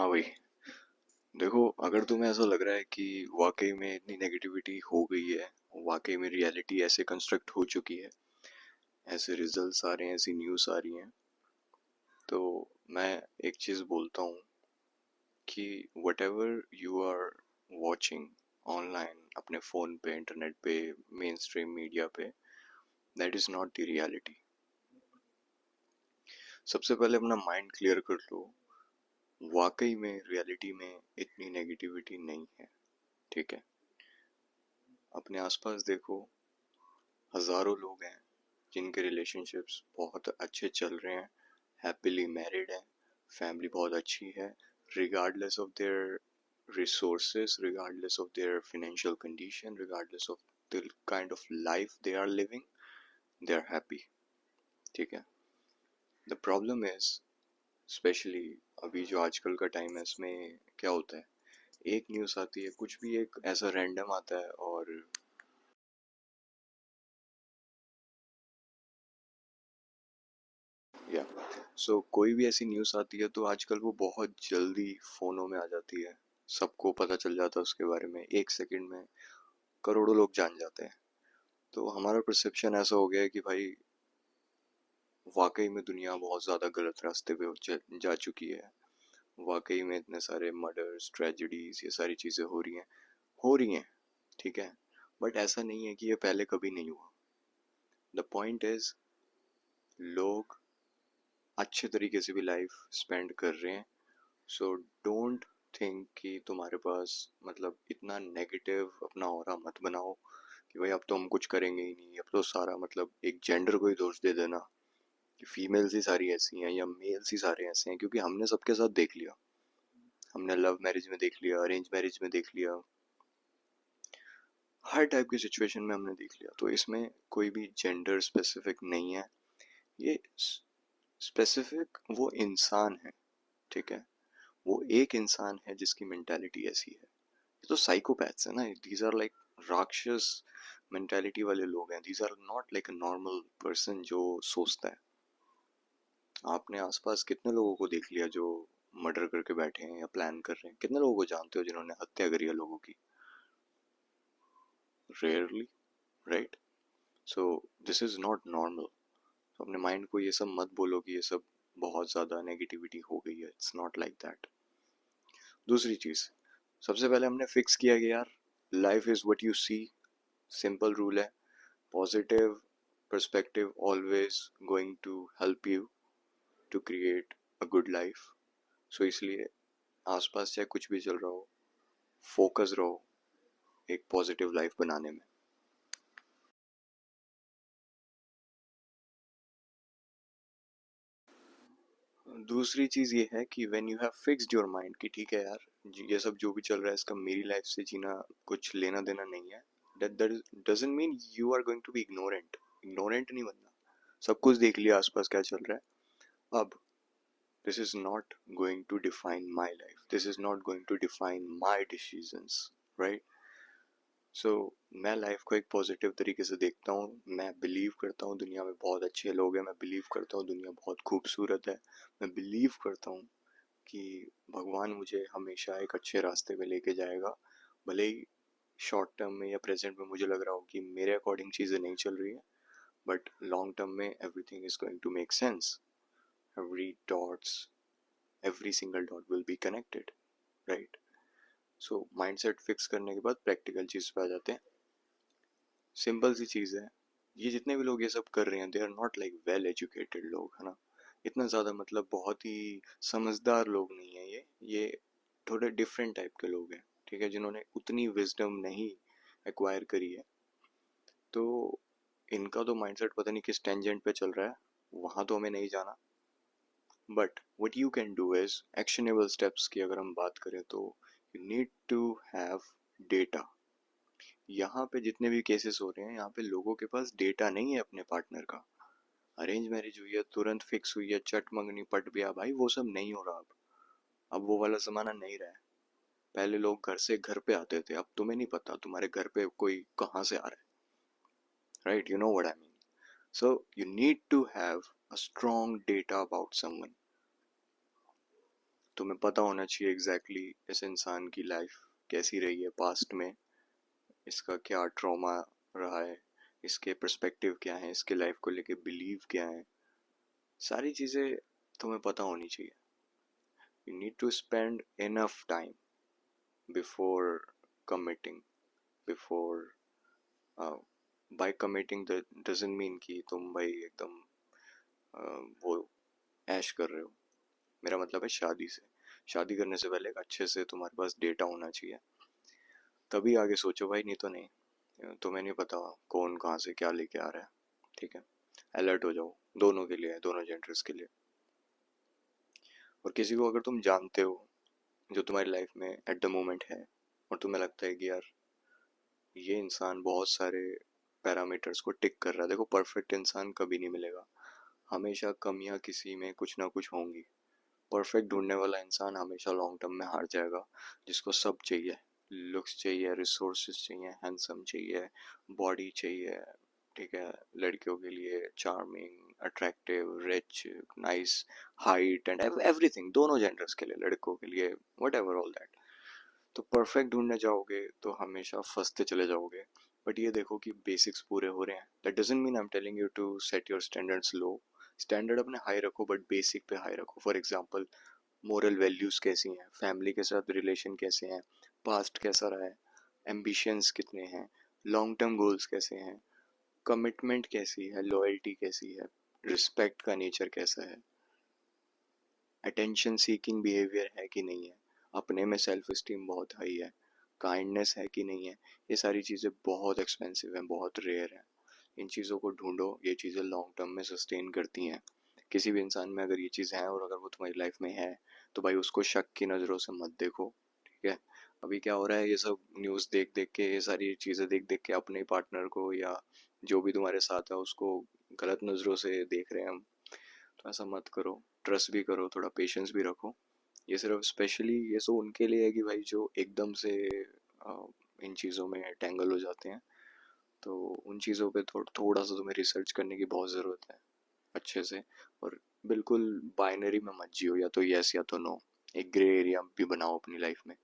हाँ भाई। देखो, अगर तुम्हें ऐसा लग रहा है कि वाकई में इतनी नेगेटिविटी हो गई है, वाकई में रियलिटी ऐसे कंस्ट्रक्ट हो चुकी है, ऐसे रिजल्ट्स आ रहे हैं, ऐसी न्यूज़ आ रही हैं, तो मैं एक चीज़ बोलता हूँ कि whatever you are watching online, अपने फ़ोन पे, इंटरनेट पे, मेन स्ट्रीम मीडिया पे, that is not the reality. सबसे पहले अपना माइंड क्लियर कर लो। वाकई में रियलिटी में इतनी नेगेटिविटी नहीं है। ठीक है, अपने आसपास देखो, हजारों लोग हैं जिनके रिलेशनशिप्स बहुत अच्छे चल रहे हैं, हैप्पीली मैरिड हैं, फैमिली बहुत अच्छी है, regardless of their resources, regardless of their financial condition, regardless of the kind of life they are living, they are happy. ठीक है। The problem is, स्पेशली अभी जो आजकल का टाइम है, इसमें क्या होता है, एक न्यूज़ आती है, कुछ भी एक ऐसा रैंडम आता है, और या कोई भी ऐसी न्यूज़ आती है तो आजकल वो बहुत जल्दी फोनों में आ जाती है, सबको पता चल जाता है उसके बारे में, एक सेकंड में करोड़ों लोग जान जाते हैं। तो हमारा परसेप्शन ऐसा हो गया है कि भाई वाकई में दुनिया बहुत ज़्यादा गलत रास्ते पे जा चुकी है, वाकई में इतने सारे मर्डर्स, ट्रेजिडीज, ये सारी चीज़ें हो रही हैं। ठीक है, बट ऐसा नहीं है कि ये पहले कभी नहीं हुआ। द पॉइंट इज, लोग अच्छे तरीके से भी लाइफ स्पेंड कर रहे हैं। सो डोंट थिंक कि तुम्हारे पास मतलब इतना नेगेटिव अपना ऑरा मत बनाओ कि भाई अब तो हम कुछ करेंगे ही नहीं, अब तो सारा मतलब एक जेंडर को ही दोष दे देना कि फीमेल्स ही सारी ऐसी हैं या मेल्स ही सारे ऐसे हैं, क्योंकि हमने सबके साथ देख लिया। हमने लव मैरिज में देख लिया, अरेंज मैरिज में देख लिया, हर टाइप की सिचुएशन में हमने देख लिया। तो इसमें कोई भी जेंडर स्पेसिफिक नहीं है, ये स्पेसिफिक वो इंसान है। ठीक है, वो एक इंसान है जिसकी मेंटालिटी ऐसी है। ये तो साइकोपैथ्स है ना, दीज आर लाइक राक्षस मेंटालिटी वाले लोग हैं। These are not like a normal person जो सोचता है। आपने आसपास कितने लोगों को देख लिया जो मर्डर करके बैठे हैं या प्लान कर रहे हैं? कितने लोगों को जानते हो जिन्होंने हत्या करी है लोगों की? Rarely, right? So this is not normal. तो अपने माइंड को ये सब मत बोलो कि ये सब बहुत ज़्यादा नेगेटिविटी हो गई है। It's not like that. दूसरी चीज़, सबसे पहले हमने फिक्स किया कि यार life is what you see. Simple rule है, positive perspective always going to help you to create a good life. So इसलिए आसपास चाहे कुछ भी चल रहा हो, फोकस रहो एक पॉजिटिव लाइफ बनाने में। दूसरी चीज़ ये है कि when you have fixed your mind कि ठीक है यार, ये सब जो भी चल रहा है इसका मेरी लाइफ से जीना कुछ लेना देना नहीं है, that doesn't mean you are going to be ignorant. Ignorant नहीं बनना। सब कुछ देख लिया आसपास क्या चल रहा है, अब this is not going to define my life, this is not going to define my decisions, right? So मैं लाइफ को एक पॉजिटिव तरीके से देखता हूँ। मैं बिलीव करता हूँ दुनिया में बहुत अच्छे लोग हैं, मैं बिलीव करता हूँ दुनिया बहुत खूबसूरत है, मैं बिलीव करता हूँ कि भगवान मुझे हमेशा एक अच्छे रास्ते पे लेके जाएगा। भले ही शॉर्ट टर्म में या प्रेजेंट में मुझे लग रहा हो कि मेरे अकॉर्डिंग चीज़ें नहीं चल रही हैं, बट लॉन्ग टर्म में everything is going to make sense. Every dots, every single dot will be connected, right? So mindset fix करने के बाद प्रैक्टिकल चीज़ पे आ जाते हैं। सिंपल सी चीज़ है, ये जितने भी लोग ये सब कर रहे हैं, they are not like well educated लोग, है ना? इतना ज़्यादा मतलब बहुत ही समझदार लोग नहीं है ये थोड़े डिफरेंट टाइप के लोग हैं। ठीक है, जिन्होंने उतनी विजडम नहीं एक्वायर करी है। तो इनका तो माइंडसेट पता नहीं किस टेंजेंट पे चल रहा है, वहाँ तो हमें नहीं जाना। But what you can do is actionable steps की अगर हम बात करें तो you need to have data. यहाँ पे जितने भी केसेस हो रहे हैं, यहाँ पे लोगों के पास डेटा नहीं है अपने पार्टनर का। अरेंज मैरिज हुई है, तुरंत फिक्स हुई है, चट मंगनी पट गया, भाई वो सब नहीं हो रहा अब वो वाला ज़माना नहीं रहा है। पहले लोग घर से घर पे आते थे, अब तुम्हें नहीं पता तुम्हारे घर पे कोई कहाँ से आ रहा है, right? You know what I mean. So you need to have a strong data about someone. तुम्हें पता होना चाहिए एग्जैक्टली इस इंसान की लाइफ कैसी रही है पास्ट में, इसका क्या ट्रॉमा रहा है, इसके पर्सपेक्टिव क्या है, इसके लाइफ को लेके बिलीव क्या है, सारी चीज़ें तुम्हें पता होनी चाहिए. You need to spend enough time before committing. Before by committing doesn't mean कि तुम भाई एकदम वो ऐश कर रहे हो. मेरा मतलब है शादी से, शादी करने से पहले एक अच्छे से तुम्हारे पास डेटा होना चाहिए, तभी आगे सोचो भाई, नहीं तो नहीं. तुम्हें नहीं पता कौन कहाँ से क्या लेके आ रहा है. ठीक है, अलर्ट हो जाओ, दोनों के लिए, दोनों जेंडर्स के लिए. और किसी को अगर तुम जानते हो जो तुम्हारी लाइफ में एट द मोमेंट है, और तुम्हें लगता है कि यार ये इंसान बहुत सारे पैरामीटर्स को टिक कर रहा है. देखो, परफेक्ट इंसान कभी नहीं मिलेगा, हमेशा कमियां किसी में कुछ ना कुछ होंगी. परफेक्ट ढूंढने वाला इंसान हमेशा लॉन्ग टर्म में हार जाएगा. जिसको सब चाहिए, लुक्स चाहिए, रिसोर्सेज चाहिए, हैंडसम चाहिए, बॉडी चाहिए, ठीक है, लड़कियों के लिए charming, attractive, rich, nice, height and everything, दोनों जेंडर्स के लिए, लड़कों के लिए, वट एवर ऑल दैट. तो परफेक्ट ढूंढने जाओगे तो हमेशा फंसते चले जाओगे. बट ये देखो कि बेसिक्स पूरे हो रहे हैं. That doesn't mean I am telling you to set your standards low. Standard अपने हाई रखो, बट बेसिक पे हाई रखो. फॉर एग्जांपल, मोरल वैल्यूज कैसी हैं, फैमिली के साथ रिलेशन कैसे हैं, पास्ट कैसा रहा है, एम्बिशंस कितने हैं, लॉन्ग टर्म गोल्स कैसे हैं, कमिटमेंट कैसी है, लॉयल्टी कैसी है, रिस्पेक्ट का नेचर कैसा है, अटेंशन सीकिंग बिहेवियर है कि नहीं है, अपने में सेल्फ इस्टीम बहुत हाई है, काइंडनेस है कि नहीं है. ये सारी चीज़ें बहुत एक्सपेंसिव हैं, बहुत रेयर हैं. इन चीज़ों को ढूंढो, ये चीज़ें लॉन्ग टर्म में सस्टेन करती हैं. किसी भी इंसान में अगर ये चीज़ है, और अगर वो तुम्हारी लाइफ में है, तो भाई उसको शक की नज़रों से मत देखो. ठीक है. अभी क्या हो रहा है, ये सब न्यूज़ देख देख के, ये सारी चीज़ें देख देख के अपने पार्टनर को या जो भी तुम्हारे साथ है उसको गलत नज़रों से देख रहे हैं हम. तो ऐसा मत करो. ट्रस्ट भी करो, थोड़ा पेशेंस भी रखो. ये सिर्फ स्पेशली ये सब उनके लिए है कि भाई जो एकदम से इन चीज़ों में टेंगल हो जाते हैं. तो उन चीज़ों पे थोड़ा सा तुम्हें रिसर्च करने की बहुत ज़रूरत है, अच्छे से. और बिल्कुल बाइनरी में मत जियो, या तो यस या तो नो. एक ग्रे एरिया भी बनाओ अपनी लाइफ में.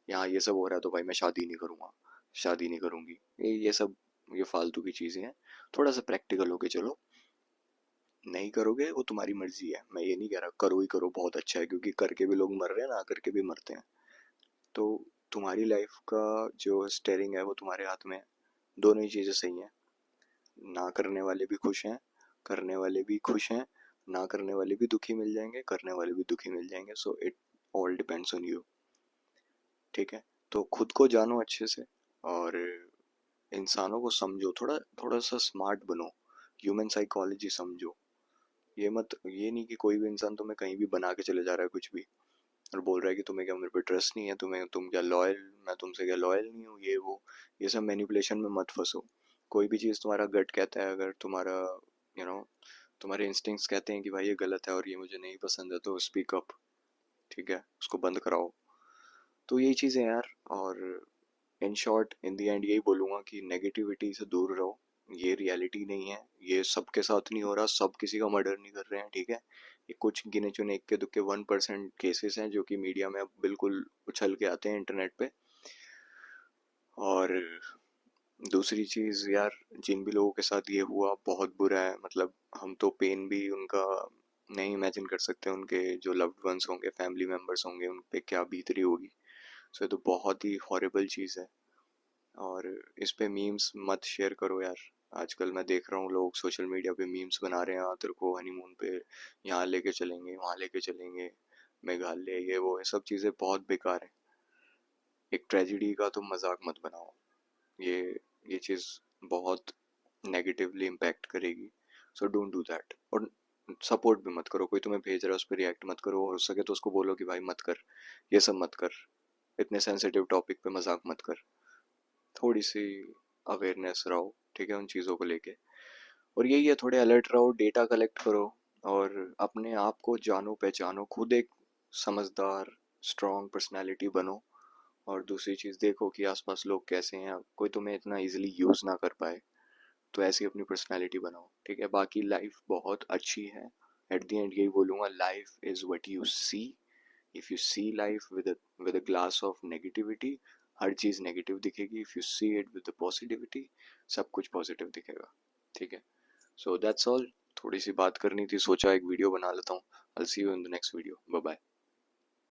यहाँ ये सब हो रहा है तो भाई मैं शादी नहीं करूँगा, शादी नहीं करूँगी, ये सब ये फालतू की चीज़ें हैं. थोड़ा सा प्रैक्टिकल होके चलो. नहीं करोगे वो तुम्हारी मर्जी है, मैं ये नहीं कह रहा करो ही करो, बहुत अच्छा है, क्योंकि करके भी लोग मर रहे हैं, ना करके भी मरते हैं. तो तुम्हारी लाइफ का जो स्टेयरिंग है वो तुम्हारे हाथ में है. दोनों ही चीज़ें सही हैं. ना करने वाले भी खुश हैं, करने वाले भी खुश हैं. ना करने वाले भी दुखी मिल जाएंगे, करने वाले भी दुखी मिल जाएंगे. So it all depends on you. ठीक है. तो खुद को जानो अच्छे से, और इंसानों को समझो, थोड़ा थोड़ा सा स्मार्ट बनो, ह्यूमन साइकोलॉजी समझो. ये नहीं कि कोई भी इंसान तुम्हें कहीं भी बना के चले जा रहा है कुछ भी, और बोल रहा है कि तुम्हें क्या मेरे पे ट्रस्ट नहीं है, तुम क्या लॉयल, मैं तुमसे क्या लॉयल नहीं हूँ, ये वो. ये सब मैनिपुलेशन में मत फंसो. कोई भी चीज़ तुम्हारा गट कहता है, अगर तुम्हारा यू नो तुम्हारे इंस्टिंक्ट्स कहते हैं कि भाई ये गलत है और ये मुझे नहीं पसंद है, तो स्पीक अप. ठीक है, उसको बंद कराओ. तो यही चीज़ें यार. और in short, in the and यही बोलूँगा कि नेगेटिविटी से दूर रहो. ये रियलिटी नहीं है, ये सबके साथ नहीं हो रहा, सब किसी का मर्डर नहीं कर रहे हैं. ठीक है. ये कुछ गिने चुने इक्के दुक्के 1% केसेस हैं जो कि मीडिया में अब बिल्कुल उछल के आते हैं इंटरनेट पे. और दूसरी चीज़ यार, जिन भी लोगों के साथ ये हुआ बहुत बुरा है. मतलब हम तो पेन भी उनका नहीं इमेजिन कर सकते, उनके जो लव्ड वंस होंगे, फैमिली मेम्बर्स होंगे, उन पे क्या बीत रही होगी. सो ये तो बहुत ही हॉरिबल चीज़ है. और इस पे मीम्स मत शेयर करो यार. आजकल मैं देख रहा हूँ लोग सोशल मीडिया पे मीम्स बना रहे हैं, हाँ तेरे को हनीमून पे यहाँ लेके चलेंगे, वहाँ लेके चलेंगे, मेघालय, ये वो, ये सब चीज़ें बहुत बेकार है. एक ट्रेजिडी का तुम मजाक मत बनाओ. ये ये चीज़ बहुत नेगेटिवली इम्पैक्ट करेगी. So don't do that. और सपोर्ट भी मत करो. कोई तुम्हें भेज रहा है उस पर रिएक्ट मत करो, और हो सके तो उसको बोलो कि भाई मत कर, ये सब मत कर, इतने सेंसिटिव टॉपिक पे मजाक मत कर. थोड़ी सी अवेयरनेस रहो, ठीक है, उन चीज़ों को लेके. और यही है, थोड़े अलर्ट रहो, डेटा कलेक्ट करो, और अपने आप को जानो पहचानो, खुद एक समझदार स्ट्रॉन्ग पर्सनैलिटी बनो. और दूसरी चीज़ देखो कि आसपास लोग कैसे हैं, कोई तुम्हें इतना इजीली यूज़ ना कर पाए. तो ऐसी अपनी पर्सनैलिटी बनाओ. ठीक है. बाकी लाइफ बहुत अच्छी है. एट द एंड यही बोलूँगा, life is what you see, if you see life with a glass of negativity, हर चीज़ नेगेटिव दिखेगी. If you see it with positivity, सब कुछ पॉजिटिव दिखेगा. ठीक है. So that's all. थोड़ी सी बात करनी थी, सोचा एक वीडियो बना लेता हूँ. I'll see you in the next video. Bye bye.